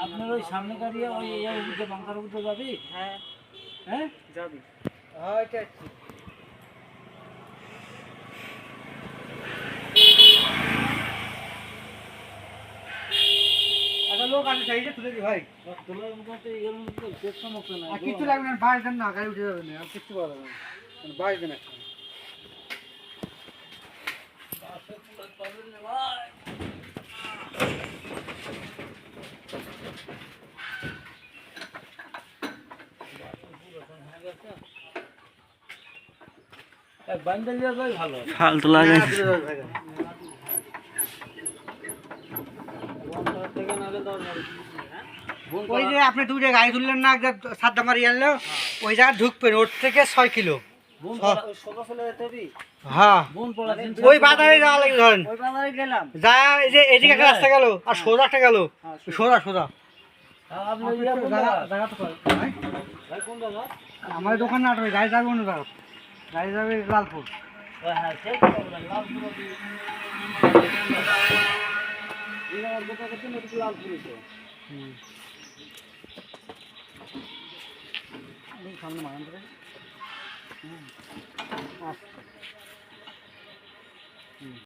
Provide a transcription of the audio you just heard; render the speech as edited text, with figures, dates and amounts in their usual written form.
আপনার ওই সামনে গাড়ি ওই উপরে বাংকার উপরে যাবি? হ্যাঁ হ্যাঁ যাবি। লোক আছে সাইডে তুলে দি ভাই। তোলার মতো এর মধ্যে পেট সমস্যা নাই। আর কিছু লাগবে না, বাইরে দেন না, গাড়ি উঠে যাবে না, আর কিছু করা যাবে না, বাইরে দেন একটা। বান্ডেল দিয়ে যাই ভালো। ফালতু লাগে। ওই যে আপনি দুটো গাড়ি তুললেন না, সাদ্দা মারি আনলো, ওই জায়গায় ঢুকবেন, ওর থেকে 6 কিলো। হ্যাঁ, ওই বাজারে যাওয়া লাগে, ধরেন ওই বাজারে গেলাম। যা, এই যে এদিকে একটা রাস্তা গেল আর সোজা একটা গেল, সোজা সোজা। আপনি আমার দোকান না, গাড়ি যাবে অন্য জায়গা, গাড়ি যাবে লালপুর। হ্যাঁ সেই লালপুর সামনে মারান